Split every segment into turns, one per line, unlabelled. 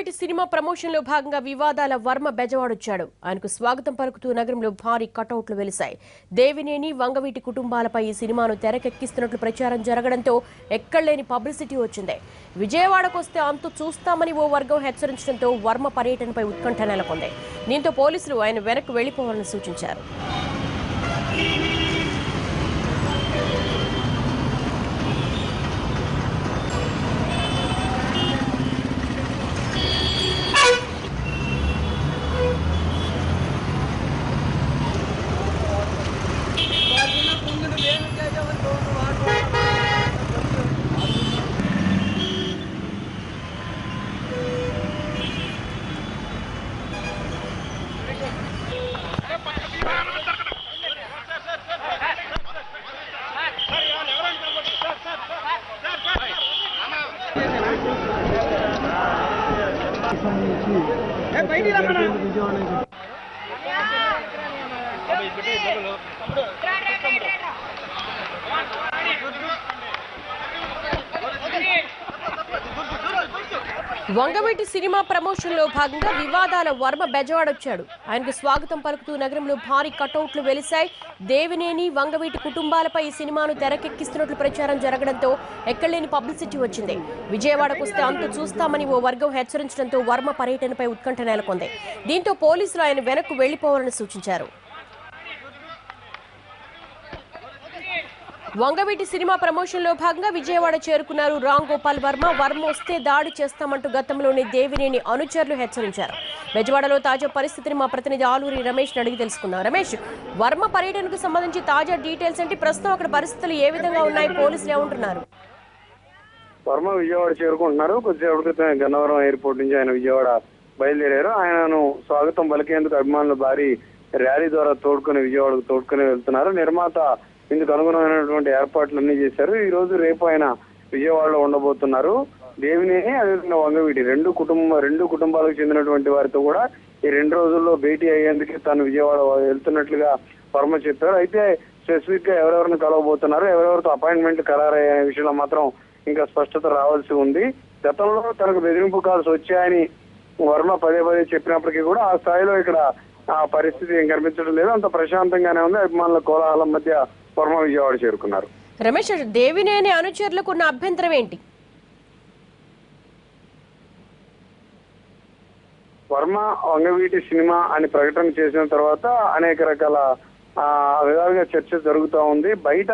Vangaveeti cinema promotion లో భాగంగా వివాదాల వర్మ బెజవాడొచ్చాడు. ఆయనకు స్వాగతం పలుకుతూ నగరంలో భారీ కటౌట్లు వెలిశాయి. దేవినేని వంగవీటి కుటుంబాలపై ఈ సినిమాను తెరకెక్కిస్తున్నట్లు ప్రచారం జరగడంతో ఎక్కడలేని పబ్లిసిటీ వచ్చింది. విజయవాడకొస్తే అంతు చూస్తామని ఓ వర్గం హెచ్చరించడంతో వర్మ పర్యటనపై ఉత్కంఠ నెలకొంది. దీంతో పోలీసులు ఆయన వెనక్కి వెళ్లిపోవాలని సూచించారు. వంగవీటి సినిమా ప్రమోషన్ లో భాగంగా వివాదాల వర్మ బెజవాడొచ్చాడు. ఆయనకు స్వాగతం పలుకుతూ నగరంలో భారీ కటౌట్లు వెలిశాయి. దేవినేని వంగవీటి కుటుంబాలపై ఈ సినిమాను తెరకెక్కిస్తున్నట్లు ప్రచారం జరగడంతో ఎక్కడలేని పబ్లిసిటీ వచ్చింది. విజయవాడకొస్తే అంతు చూస్తామని ఓ వర్గం హెచ్చరించడంతో వర్మ పర్యటనపై ఉత్కంఠ నెలకొంది. దీంతో పోలీసులు ఆయన వెనక్కు వెళ్లిపోవాలని సూచించారు. వంగవీటి సినిమా ప్రమోషన్ లో భాగంగా విజయవాడ చేరుకున్నారు రామ్ గోపాల్ వర్మ. వర్మ వస్తే దాడి చేస్తామంటూ గతంలోని దేవినేని అనుచరులు హెచ్చరించారు. బెజవాడలో తాజా పరిస్థితిని మా ప్రతినిధి ఆలూరి రమేష్ అడిగి తెలుసుకున్నారు. రమేష్, వర్మ పర్యటనకు సంబంధించి తాజా డీటెయిల్స్ ఏంటి? ప్రస్తుతం అక్కడ పరిస్థితులు ఏ విధంగా ఉన్నాయి? పోలీసులు ఏమంటున్నారు?
వర్మ విజయవాడ చేరుకుంటున్నారు. కొద్దిసేపటి క్రితం గన్నవరం ఎయిర్పోర్ట్ నుంచి ఆయన విజయవాడ బయలుదేరారు. ఆయనను స్వాగతం పలికేందుకు అభిమానులు భారీ ర్యాలీ ద్వారా విజయవాడకు తోడుకొని వెళ్తున్నారు. నిర్మాత ఇందుకు అనుగుణమైనటువంటి ఏర్పాట్లన్నీ చేశారు. ఈ రోజు రేపు ఆయన విజయవాడలో ఉండబోతున్నారు. దేవినేని అదేవిధంగా వంగవీటి రెండు కుటుంబాలకు చెందినటువంటి వారితో కూడా ఈ 2 రోజుల్లో భేటీ అయ్యేందుకు తాను విజయవాడ వెళ్తున్నట్లుగా వర్మ చెప్పారు. అయితే స్పెసిఫిక్ గా ఎవరెవరిని కలవబోతున్నారు, ఎవరెవరితో అపాయింట్మెంట్ ఖరారయ్యే విషయంలో మాత్రం ఇంకా స్పష్టత రావాల్సి ఉంది. గతంలో తనకు బెదిరింపు కాల్స్ వచ్చాయని వర్మ పదే చెప్పినప్పటికీ కూడా ఆ స్థాయిలో ఇక్కడ ఆ పరిస్థితి ఏం కనిపించడం లేదు. అంత ప్రశాంతంగానే ఉంది. అభిమానుల కోలాహలం మధ్య వర్మ విజయవాడ చేరుకున్నారు.
రమేష్, దేవినేని అనుచరులకు ఉన్న అభ్యంతరం ఏంటి?
వర్మ వంగవీటి సినిమా అని ప్రకటన చేసిన తర్వాత అనేక రకాల విధాలుగా చర్చ జరుగుతూ ఉంది. బయట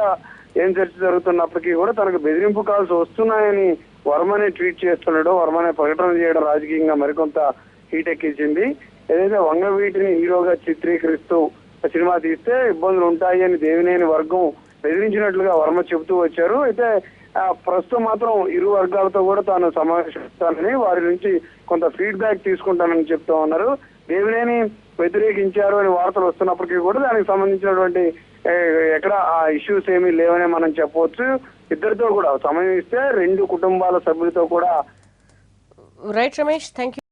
ఏం చర్చ జరుగుతున్నప్పటికీ కూడా తనకు బెదిరింపు కాల్స్ వస్తున్నాయని వర్మనే ట్వీట్ చేస్తున్నాడు. వర్మనే ప్రకటన చేయడం రాజకీయంగా మరికొంత హీట్ ఎక్కించింది. ఏదైతే వంగవీటిని హీరోగా చిత్రీకరిస్తూ సినిమా తీస్తే ఇబ్బందులు ఉంటాయి అని దేవినేని వర్గం బెదిరించినట్లుగా వర్మ చెబుతూ వచ్చారు. అయితే ప్రస్తుతం మాత్రం ఇరు వర్గాలతో కూడా తాను సమావేశిస్తానని, వారి నుంచి కొంత ఫీడ్బ్యాక్ తీసుకుంటానని చెప్తా ఉన్నారు. దేవినేని వ్యతిరేకించారు అని వార్తలు వస్తున్నప్పటికీ కూడా దానికి సంబంధించినటువంటి ఎక్కడ ఆ ఇష్యూస్ ఏమీ లేవనే మనం చెప్పవచ్చు. ఇద్దరితో కూడా సమయం ఇస్తే 2 కుటుంబాల సభ్యులతో కూడా.
Right Ramesh, thank you.